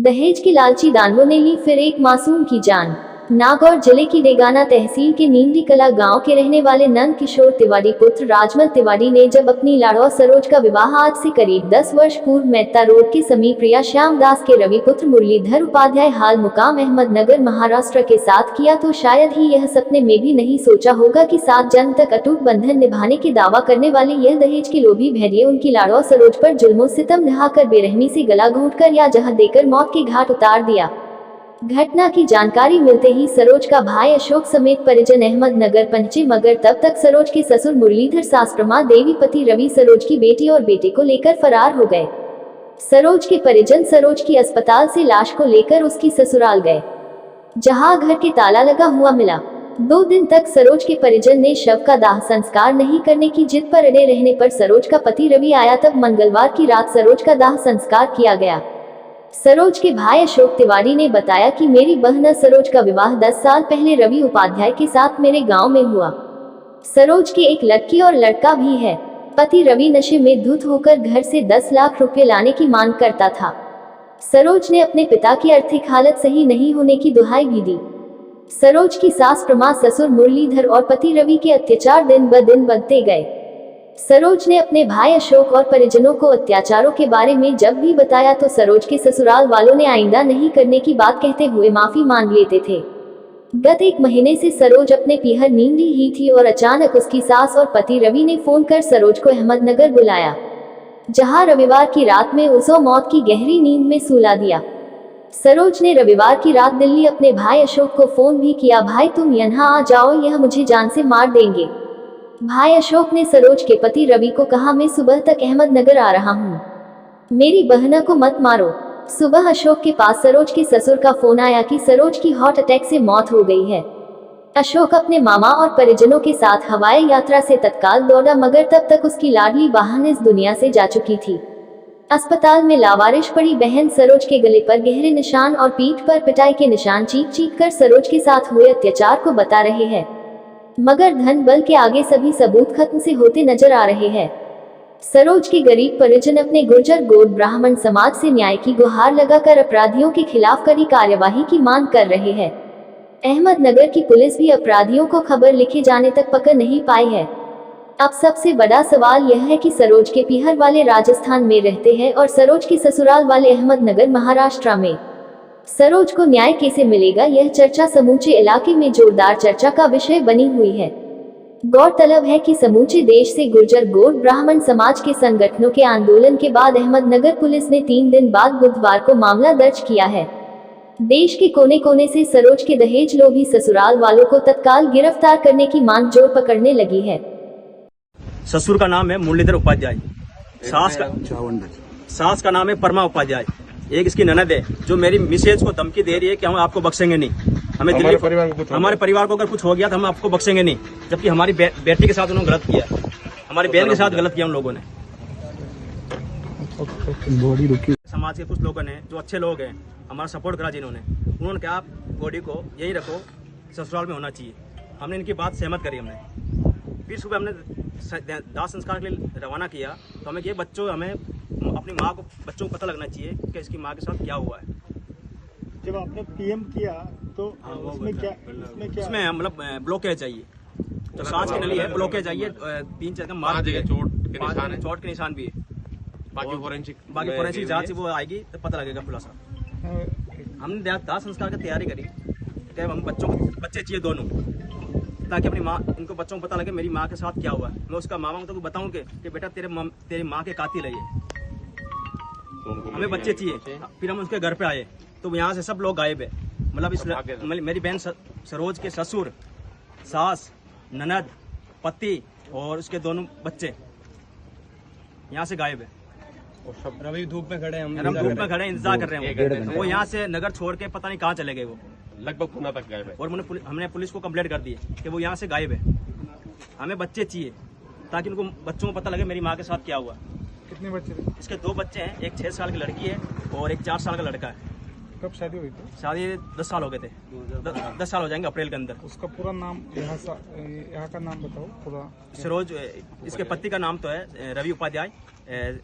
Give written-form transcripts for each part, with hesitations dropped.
दहेज के लालची दानवों ने ली फिर एक मासूम की जान। नागौर जिले की डेगाना तहसील के नींदी कला गांव के रहने वाले नंद किशोर तिवारी पुत्र राजमल तिवारी ने जब अपनी लाड़वा सरोज का विवाह आज से करीब 10 वर्ष पूर्व मेहता रोड के समीप प्रिया श्याम दास के रवि पुत्र मुरलीधर उपाध्याय हाल मुकाम अहमदनगर महाराष्ट्र के साथ किया तो शायद ही यह सपने में भी नहीं सोचा होगा कि 7 जन्म तक अटूट बंधन निभाने के दावा करने वाले यह दहेज के लोभी भेड़िए उनकी लाड़वा सरोज पर जुल्मों सितम ढहाकर बेरहमी से गला घोंटकर या जहर देकर मौत के घाट उतार दिया। घटना की जानकारी मिलते ही सरोज का भाई अशोक समेत परिजन अहमदनगर पहुंचे, मगर तब तक सरोज के ससुर मुरलीधर, सास प्रमा देवी, पति रवि सरोज की बेटी और बेटे को लेकर फरार हो गए। सरोज के परिजन सरोज की अस्पताल से लाश को लेकर उसकी ससुराल गए, जहां घर के ताला लगा हुआ मिला। 2 दिन तक सरोज के परिजन ने शव का दाह संस्कार नहीं करने की जिद पर अड़े रहने पर सरोज का पति रवि आया, तब मंगलवार की रात सरोज का दाह संस्कार किया गया। सरोज के भाई अशोक तिवारी ने बताया कि मेरी बहन सरोज का विवाह 10 साल पहले रवि उपाध्याय के साथ मेरे गांव में हुआ। सरोज की एक लड़की और लड़का भी है। पति रवि नशे में धुत होकर घर से 10 लाख रुपए लाने की मांग करता था। सरोज ने अपने पिता की आर्थिक हालत सही नहीं होने की दुहाई भी दी। सरोज की सास प्रमा, ससुर मुरलीधर और पति रवि के अत्याचार दिन ब दिन बढ़ते गए। सरोज ने अपने भाई अशोक और परिजनों को अत्याचारों के बारे में जब भी बताया तो सरोज के ससुराल वालों ने आइंदा नहीं करने की बात कहते हुए माफी मांग लेते थे। गत 1 महीने से सरोज अपने पीहर नींदी ही थी और अचानक उसकी सास और पति रवि ने फोन कर सरोज को अहमदनगर बुलाया, जहां रविवार की रात में उसे मौत की गहरी नींद में सुला दिया। सरोज ने रविवार की रात दिल्ली अपने भाई अशोक को फोन भी किया, भाई तुम यहाँ आ जाओ, यह मुझे जान से मार देंगे। भाई अशोक ने सरोज के पति रवि को कहा, मैं सुबह तक अहमदनगर आ रहा हूँ, मेरी बहना को मत मारो। सुबह अशोक के पास सरोज के ससुर का फोन आया कि सरोज की हार्ट अटैक से मौत हो गई है। अशोक अपने मामा और परिजनों के साथ हवाई यात्रा से तत्काल दौड़ा, मगर तब तक उसकी लाडली बहन इस दुनिया से जा चुकी थी। अस्पताल में लावारिश पड़ी बहन सरोज के गले पर गहरे निशान और पीठ पर पिटाई के निशान चीख चीख कर सरोज के साथ हुए अत्याचार को बता रहे हैं, मगर धन बल के आगे सभी सबूत खत्म से होते नजर आ रहे हैं। सरोज के गरीब परिजन अपने गुर्जर गोड ब्राह्मण समाज से न्याय की गुहार लगाकर अपराधियों के खिलाफ कड़ी कार्यवाही की मांग कर रहे हैं। अहमदनगर की पुलिस भी अपराधियों को खबर लिखे जाने तक पकड़ नहीं पाई है। अब सबसे बड़ा सवाल यह है कि सरोज के पीहर वाले राजस्थान में रहते हैं और सरोज के ससुराल वाले अहमदनगर महाराष्ट्र में। सरोज को न्याय कैसे मिलेगा, यह चर्चा समूचे इलाके में जोरदार चर्चा का विषय बनी हुई है। गौरतलब है कि समूचे देश से गुर्जर गोड ब्राह्मण समाज के संगठनों के आंदोलन के बाद अहमदनगर पुलिस ने 3 दिन बाद बुधवार को मामला दर्ज किया है। देश के कोने कोने से सरोज के दहेज लोभी ससुराल वालों को तत्काल गिरफ्तार करने की मांग जोर पकड़ने लगी है। ससुर का नाम है मुरलीधर उपाध्याय, सास का नाम है परमा उपाध्याय। एक इसकी ननद है जो मेरी मिसेज को धमकी दे रही है कि हम आपको बख्शेंगे नहीं, हमें हमारे परिवार को अगर कुछ हो गया तो हम आपको बख्शेंगे नहीं, जबकि हमारी बेटी के साथ उन्होंने गलत किया, हमारी बहन के साथ गलत किया उन लोगों ने। समाज के कुछ लोगों ने जो अच्छे लोग हैं हमारा सपोर्ट करा, उन्होंने कहा आप बॉडी को यही रखो, ससुराल में होना चाहिए। हमने इनकी बात सहमत करी। फिर सुबह हमने दाह संस्कार के लिए रवाना किया तो हमें ये हमें अपनी माँ को, बच्चों को पता लगना चाहिए कि इसकी माँ के साथ क्या हुआ है। जब आपने पीएम किया तो उसमें क्या इसमें मतलब ब्लॉकेज चाहिए, तो सांस की नली है, ब्लॉकेज चाहिए, 3 जगह मार दिए, चोट के निशान भी है। बाकी फोरेंसिक जांच से वो आएगी तो पता लगेगा खुलासा। हमने दाह संस्कार की तैयारी करी कि हम बच्चे चाहिए दोनों, ताकि अपनी माँ, इनको बच्चों को पता लगे मेरी माँ के साथ क्या हुआ। मैं उसका मामा को तो बताऊं कि बेटा तेरी माँ के कातिल है ये, हमें बच्चे चाहिए। फिर हम उसके घर पे आए तो यहाँ से सब लोग गायब है। मतलब मेरी बहन सरोज के ससुर, सास, ननद, पति और उसके दोनों बच्चे यहाँ से गायब है। और सब रवि धूप में खड़े हैं, हम धूप में खड़े इंतजार कर रहे हैं। वो यहाँ से नगर छोड़ के पता नहीं कहाँ चले गए, वो लगभग पुणे तक गायब है। और हमने पुलिस को कंप्लेंट कर दी है कि वो यहाँ से गायब है। हमें बच्चे चाहिए ताकि उनको बच्चों को पता लगे मेरी माँ के साथ क्या हुआ। कितने बच्चे थे? इसके 2 बच्चे हैं, एक 6 साल की लड़की है और एक 4 साल का लड़का है। कब शादी हुई थी? शादी 10 साल हो गए थे, 10 साल हो जाएंगे अप्रैल के अंदर। उसका पूरा नाम, यहाँ का नाम बताओ पूरा। सरोज, इसके पति का नाम तो है रवि उपाध्याय।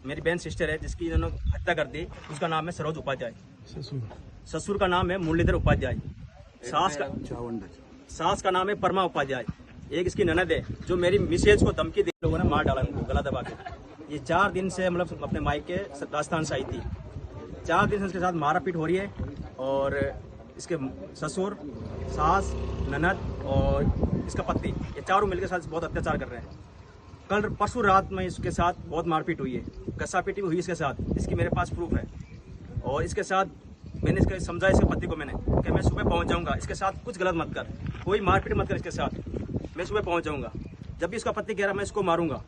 मेरी बहन सिस्टर है जिसकी इन्होंने हत्या कर दी, उसका नाम है सरोज उपाध्याय। ससुर का नाम है मुरलीधर उपाध्याय, सास का नाम है परमा उपाध्याय। एक इसकी ननद है जो मेरी मिसेज को धमकी दे, लोगों ने मार डाला उनको गला दबा के। ये 4 दिन से मतलब अपने मायके राजस्थान से आई थी। 4 दिन से इसके साथ मारापीट हो रही है और इसके ससुर, सास, ननद और इसका पति, ये चारों मिलकर साथ बहुत अत्याचार कर रहे हैं। कल परसों रात में इसके साथ बहुत मारपीट हुई है, घसापीटी हुई इसके साथ, इसकी मेरे पास प्रूफ है। और इसके साथ मैंने इसका समझाया इसके पति को मैंने कि मैं सुबह पहुंच जाऊंगा, इसके साथ कुछ गलत मत कर, कोई मारपीट मत कर इसके साथ, मैं सुबह पहुंच जाऊंगा। जब भी इसका पति कह रहा मैं इसको मारूंगा,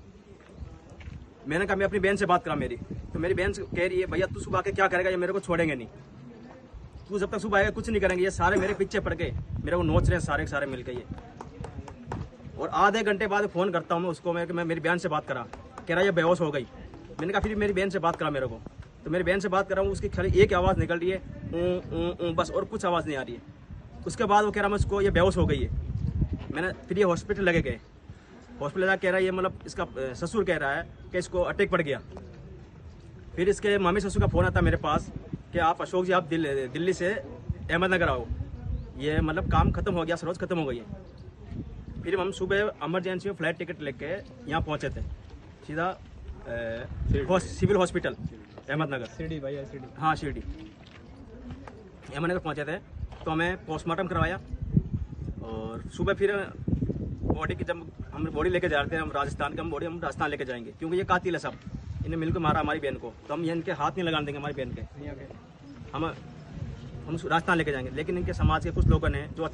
मैंने कहा मैं अपनी बहन से बात करा मेरी, तो मेरी बहन कह रही है भैया तू सुबह के क्या करेगा, ये मेरे को छोड़ेंगे नहीं, तू जब तक सुबह आएगा कुछ नहीं करेंगे। ये सारे मेरे पीछे पड़ गए, मेरे को नोच रहे हैं सारे के सारे मिलकर ये। और आधे घंटे बाद फोन करता हूँ मैं उसको, मैं कि मैं मेरी बहन से बात करा, कह रहा ये बेहोश हो गई। मैंने कहा फिर मेरी बहन से बात करा मेरे को, तो मेरी बहन से बात कर रहा हूँ, उसकी खाली एक आवाज़ निकल रही है बस, और कुछ आवाज़ नहीं आ रही है। उसके बाद वो कह रहा मैं उसको ये बेहोश हो गई है। मैंने फिर ये हॉस्पिटल लगे गए, हॉस्पिटल लगा, कह रहा है ये मतलब इसका ससुर कह रहा है कि इसको अटैक पड़ गया। फिर इसके मामी ससुर का फ़ोन आता मेरे पास कि आप अशोक जी आप दिल्ली से अहमदनगर आओ, ये मतलब काम खत्म हो गया, सरोज खत्म हो गई है। फिर हम सुबह इमरजेंसी में फ्लाइट टिकट लेके यहाँ पहुँचे थे सीधा सिविल हॉस्पिटल अहमदनगर, सीढ़ी भाई सीढ़ी, हाँ शिरडी अहमदनगर पहुँचे थे। तो हमें पोस्टमार्टम करवाया और सुबह फिर बॉडी की, जब हम बॉडी लेके जा रहे थे हम राजस्थान का, हम बॉडी हम राजस्थान लेके जाएंगे क्योंकि ये कातिल है सब, इन्हें मिलकर मारा हमारी बहन को, तो हम ये इनके हाथ नहीं लगाने देंगे हमारी बहन के। हम राजस्थान लेके जाएंगे, लेकिन इनके समाज के कुछ लोगों ने जो अच्छे